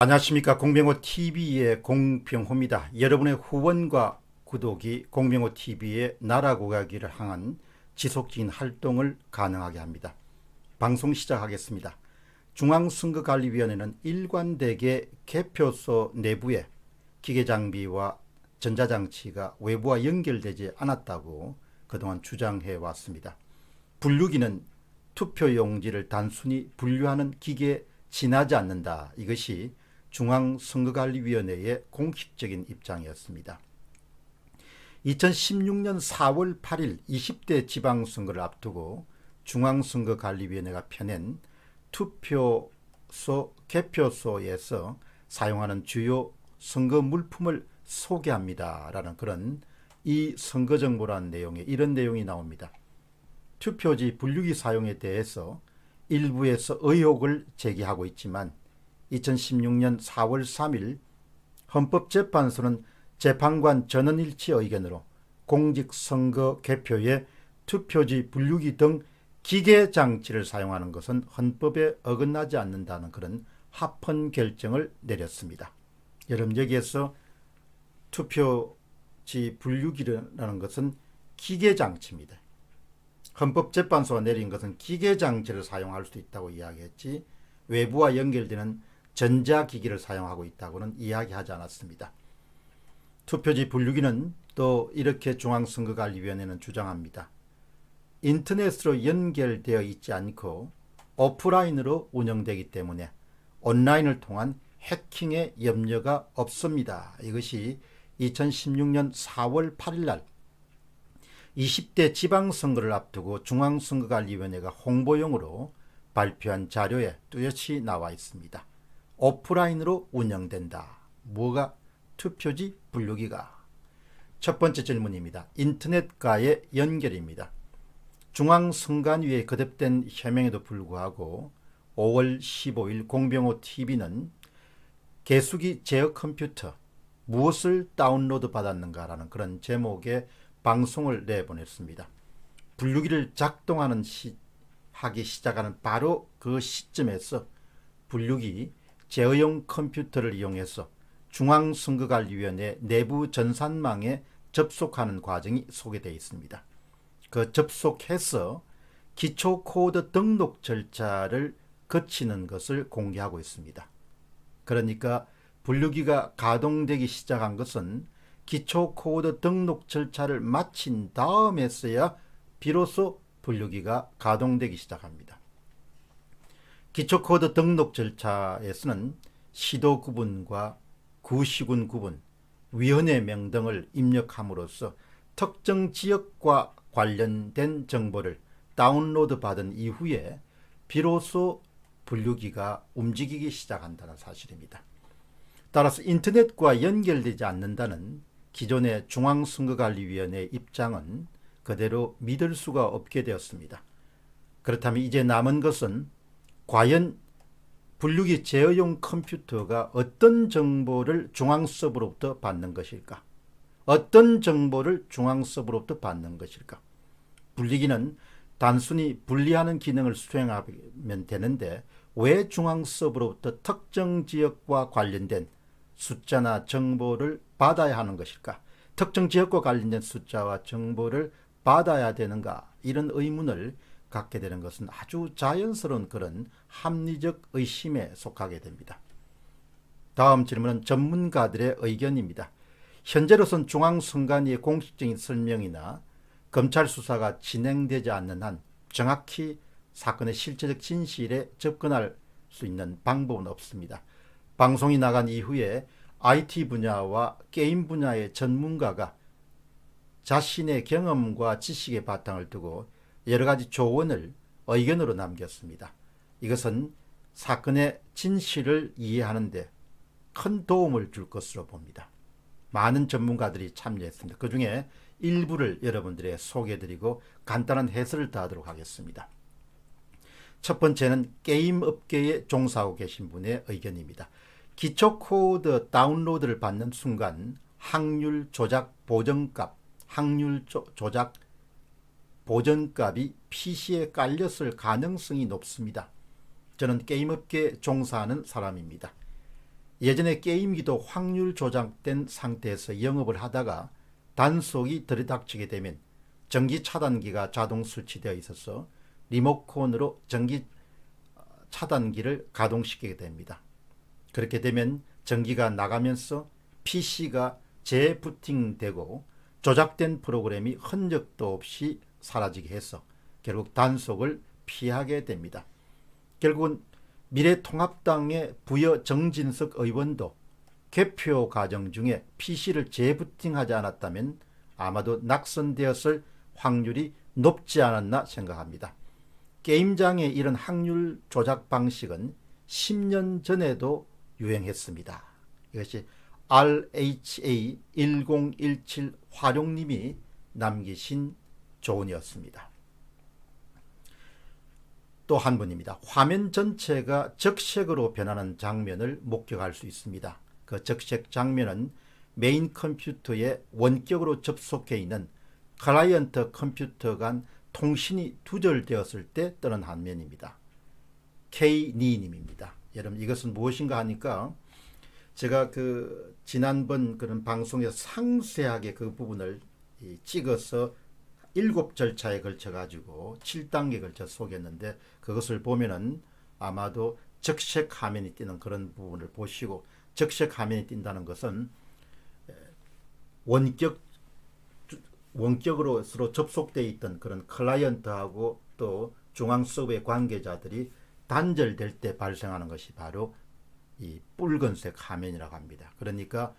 안녕하십니까. 공병호TV의 공병호입니다. 여러분의 후원과 구독이 공병호TV의 나라 구하기를 향한 지속적인 활동을 가능하게 합니다. 방송 시작하겠습니다. 중앙선거관리위원회는 일관되게 개표소 내부에 기계장비와 전자장치가 외부와 연결되지 않았다고 그동안 주장해 왔습니다. 분류기는 투표용지를 단순히 분류하는 기계에 지나지 않는다. 이것이 중앙선거관리위원회의 공식적인 입장이었습니다. 2016년 4월 8일 20대 지방선거를 앞두고 중앙선거관리위원회가 펴낸 투표소 개표소에서 사용하는 주요 선거 물품을 소개합니다 라는 그런 이 선거정보라는 내용에 이런 내용이 나옵니다. 투표지 분류기 사용에 대해서 일부에서 의혹을 제기하고 있지만 2016년 4월 3일 헌법재판소는 재판관 전원일치 의견으로 공직선거 개표에 투표지 분류기 등 기계장치를 사용하는 것은 헌법에 어긋나지 않는다는 그런 합헌 결정을 내렸습니다. 여러분, 여기에서 투표지 분류기라는 것은 기계장치입니다. 헌법재판소가 내린 것은 기계장치를 사용할 수 있다고 이야기했지 외부와 연결되는 전자기기를 사용하고 있다고는 이야기하지 않았습니다. 투표지 분류기는 또 이렇게 중앙선거관리위원회는 주장합니다. 인터넷으로 연결되어 있지 않고 오프라인으로 운영되기 때문에 온라인을 통한 해킹의 염려가 없습니다. 이것이 2016년 4월 8일 날 20대 지방선거를 앞두고 중앙선거관리위원회가 홍보용으로 발표한 자료에 뚜렷이 나와 있습니다. 오프라인으로 운영된다. 뭐가? 투표지 분류기가. 첫 번째 질문입니다. 인터넷과의 연결입니다. 중앙선관위에 거듭된 해명에도 불구하고 5월 15일 공병호TV는 개수기 제어 컴퓨터 무엇을 다운로드 받았는가라는 그런 제목의 방송을 내보냈습니다. 분류기를 작동하는 하기 시작하는 바로 그 시점에서 분류기 제어용 컴퓨터를 이용해서 중앙선거관리위원회 내부 전산망에 접속하는 과정이 소개되어 있습니다. 그 접속해서 기초코드 등록 절차를 거치는 것을 공개하고 있습니다. 그러니까 분류기가 가동되기 시작한 것은 기초코드 등록 절차를 마친 다음에서야 비로소 분류기가 가동되기 시작합니다. 기초코드 등록 절차에서는 시도 구분과 구시군 구분, 위원회명 등을 입력함으로써 특정 지역과 관련된 정보를 다운로드 받은 이후에 비로소 분류기가 움직이기 시작한다는 사실입니다. 따라서 인터넷과 연결되지 않는다는 기존의 중앙선거관리위원회의 입장은 그대로 믿을 수가 없게 되었습니다. 그렇다면 이제 남은 것은 과연 분류기 제어용 컴퓨터가 어떤 정보를 중앙서버로부터 받는 것일까? 어떤 정보를 중앙서버로부터 받는 것일까? 분류기는 단순히 분리하는 기능을 수행하면 되는데 왜 중앙서버로부터 특정 지역과 관련된 숫자나 정보를 받아야 하는 것일까? 특정 지역과 관련된 숫자와 정보를 받아야 되는가? 이런 의문을 갖게 되는 것은 아주 자연스러운 그런 합리적 의심에 속하게 됩니다. 다음 질문은 전문가들의 의견입니다. 현재로선 중앙선관위의 공식적인 설명이나 검찰 수사가 진행되지 않는 한 정확히 사건의 실체적 진실에 접근할 수 있는 방법은 없습니다. 방송이 나간 이후에 IT 분야와 게임 분야의 전문가가 자신의 경험과 지식의 바탕을 두고 여러 가지 조언을 의견으로 남겼습니다. 이것은 사건의 진실을 이해하는 데 큰 도움을 줄 것으로 봅니다. 많은 전문가들이 참여했습니다. 그 중에 일부를 여러분들에게 소개해드리고 간단한 해설을 더하도록 하겠습니다. 첫 번째는 게임 업계에 종사하고 계신 분의 의견입니다. 기초 코드 다운로드를 받는 순간 확률 조작 보정값이 PC에 깔렸을 가능성이 높습니다. 저는 게임업계에 종사하는 사람입니다. 예전에 게임기도 확률 조작된 상태에서 영업을 하다가 단속이 들이닥치게 되면 전기 차단기가 자동 설치되어 있어서 리모컨으로 전기 차단기를 가동시키게 됩니다. 그렇게 되면 전기가 나가면서 PC가 재부팅되고 조작된 프로그램이 흔적도 없이 사라지게 해서 결국 단속을 피하게 됩니다. 결국은 미래통합당의 부여 정진석 의원도 개표 과정 중에 PC를 재부팅하지 않았다면 아마도 낙선되었을 확률이 높지 않았나 생각합니다. 게임장의 이런 확률 조작 방식은 10년 전에도 유행했습니다. 이것이 RHA1017 화룡님이 남기신 조언이었습니다. 또 한 분입니다. 화면 전체가 적색으로 변하는 장면을 목격할 수 있습니다. 그 적색 장면은 메인 컴퓨터에 원격으로 접속해 있는 클라이언트 컴퓨터 간 통신이 두절되었을 때 뜨는 화면입니다. K니님입니다. 여러분 이것은 무엇인가 하니까 제가 그 지난번 그런 방송에서 상세하게 그 부분을 찍어서 7절차에 걸쳐 가지고 7단계에 걸쳐 소개했는데 그것을 보면은 아마도 적색 화면이 띄는 그런 부분을 보시고, 적색 화면이 띈다는 것은 원격으로 서로 접속되어 있던 그런 클라이언트하고 또 중앙 서버의 관계자들이 단절될 때 발생하는 것이 바로 이 붉은색 화면이라고 합니다. 그러니까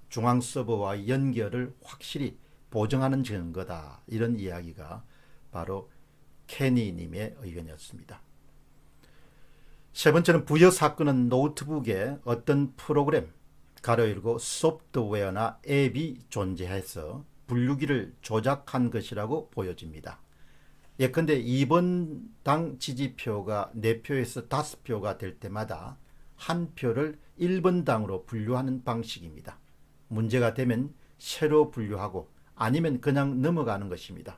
중앙 서버와 연결을 확실히 보정하는 증거다, 이런 이야기가 바로 케니님의 의견이었습니다. 세 번째는 부여 사건은 노트북에 어떤 프로그램 가로 열고 소프트웨어나 앱이 존재해서 분류기를 조작한 것이라고 보여집니다. 예컨대 2번 당 지지표가 4표에서 5표가 될 때마다 한 표를 1번 당으로 분류하는 방식입니다. 문제가 되면 새로 분류하고 아니면 그냥 넘어가는 것입니다.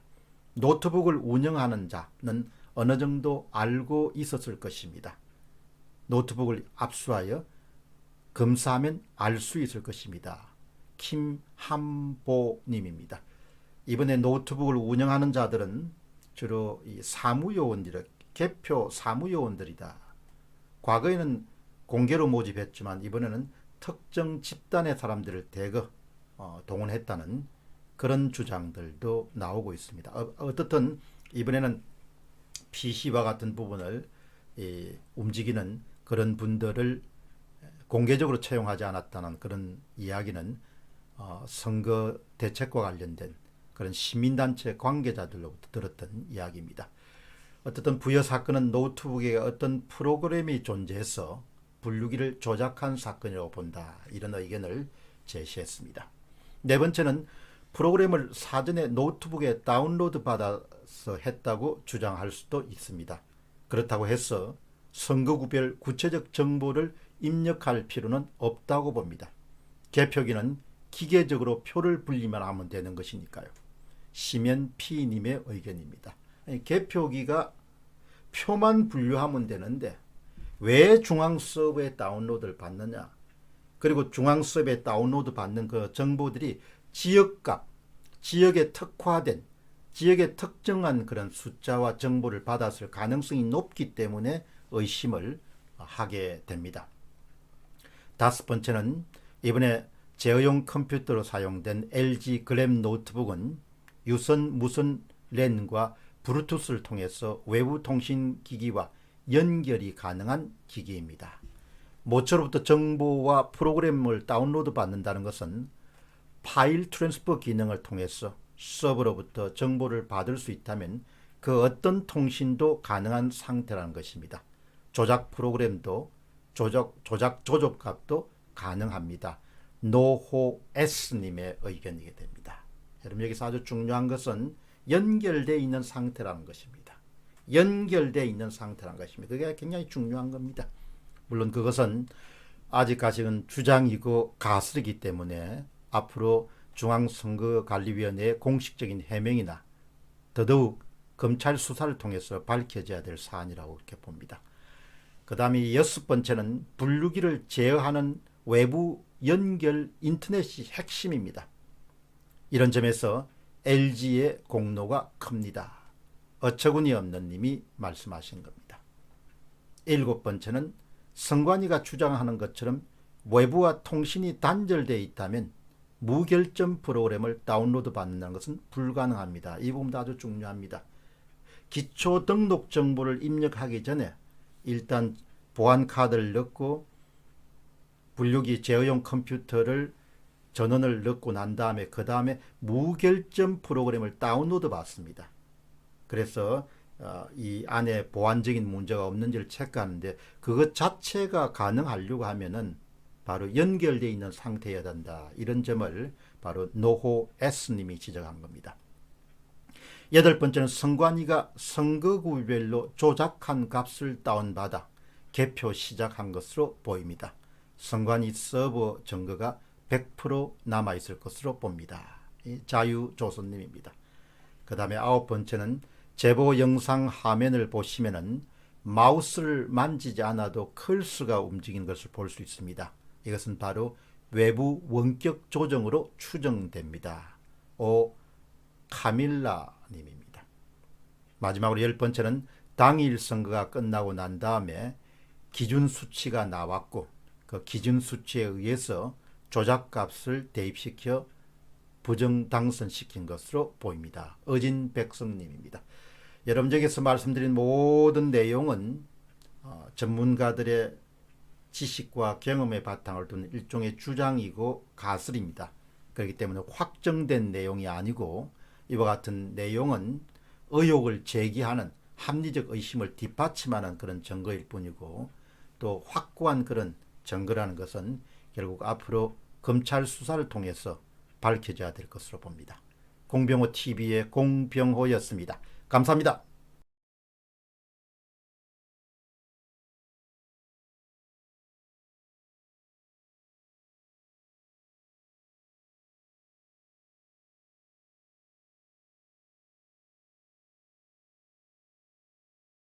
노트북을 운영하는 자는 어느 정도 알고 있었을 것입니다. 노트북을 압수하여 검사하면 알 수 있을 것입니다. 김한보님입니다. 이번에 노트북을 운영하는 자들은 주로 이 사무요원들, 개표 사무요원들이다. 과거에는 공개로 모집했지만 이번에는 특정 집단의 사람들을 대거 동원했다는 그런 주장들도 나오고 있습니다. 어떻든 이번에는 PC와 같은 부분을 움직이는 그런 분들을 공개적으로 채용하지 않았다는 그런 이야기는 선거 대책과 관련된 그런 시민단체 관계자들로부터 들었던 이야기입니다. 어쨌든 부여 사건은 노트북에 어떤 프로그램이 존재해서 분류기를 조작한 사건이라고 본다, 이런 의견을 제시했습니다. 네 번째는 프로그램을 사전에 노트북에 다운로드 받아서 했다고 주장할 수도 있습니다. 그렇다고 해서 선거구별 구체적 정보를 입력할 필요는 없다고 봅니다. 개표기는 기계적으로 표를 분리만 하면 되는 것이니까요. 심연피님의 의견입니다. 개표기가 표만 분류하면 되는데 왜 중앙 서버에 다운로드를 받느냐? 그리고 중앙 서버에 다운로드 받는 그 정보들이 지역값, 지역에 특화된, 지역에 특정한 그런 숫자와 정보를 받았을 가능성이 높기 때문에 의심을 하게 됩니다. 다섯 번째는 이번에 제어용 컴퓨터로 사용된 LG 그램 노트북은 유선 무선 랜과 블루투스를 통해서 외부 통신기기와 연결이 가능한 기기입니다. 모처로부터 정보와 프로그램을 다운로드 받는다는 것은 파일 트랜스퍼 기능을 통해서 서버로부터 정보를 받을 수 있다면 그 어떤 통신도 가능한 상태라는 것입니다. 조작 프로그램도 조작값도 가능합니다. 노호 S님의 의견이게 됩니다. 여러분 여기서 아주 중요한 것은 연결되어 있는 상태라는 것입니다. 연결되어 있는 상태라는 것입니다. 그게 굉장히 중요한 겁니다. 물론 그것은 아직까지는 주장이고 가설이기 때문에 앞으로 중앙선거관리위원회의 공식적인 해명이나 더더욱 검찰 수사를 통해서 밝혀져야 될 사안이라고 그렇게 봅니다. 그 다음에 여섯 번째는 분류기를 제어하는 외부 연결 인터넷이 핵심입니다. 이런 점에서 LG의 공로가 큽니다. 어처구니 없는 님이 말씀하신 겁니다. 7번째는 선관위가 주장하는 것처럼 외부와 통신이 단절되어 있다면 무결점 프로그램을 다운로드 받는다는 것은 불가능합니다. 이 부분도 아주 중요합니다. 기초 등록 정보를 입력하기 전에 일단 보안 카드를 넣고 분류기 제어용 컴퓨터를 전원을 넣고 난 다음에 그 다음에 무결점 프로그램을 다운로드 받습니다. 그래서 이 안에 보안적인 문제가 없는지를 체크하는데 그것 자체가 가능하려고 하면은 바로 연결되어 있는 상태여야 된다. 이런 점을 바로 노호 S님이 지적한 겁니다. 8번째는 선관위가 선거구별로 조작한 값을 다운받아 개표 시작한 것으로 보입니다. 선관위 서버 증거가 100% 남아있을 것으로 봅니다. 자유조선님입니다. 그 다음에 9번째는 제보 영상 화면을 보시면은 마우스를 만지지 않아도 커서가 움직이는 것을 볼 수 있습니다. 이것은 바로 외부 원격 조정으로 추정됩니다. 카밀라 님입니다. 마지막으로 10번째는 당일 선거가 끝나고 난 다음에 기준 수치가 나왔고 그 기준 수치에 의해서 조작값을 대입시켜 부정 당선시킨 것으로 보입니다. 어진백성님입니다. 여러분에게서 말씀드린 모든 내용은 전문가들의 지식과 경험의 바탕을 둔 일종의 주장이고 가설입니다. 그렇기 때문에 확정된 내용이 아니고 이와 같은 내용은 의혹을 제기하는 합리적 의심을 뒷받침하는 그런 증거일 뿐이고 또 확고한 그런 증거라는 것은 결국 앞으로 검찰 수사를 통해서 밝혀져야 될 것으로 봅니다. 공병호 TV의 공병호였습니다. 감사합니다.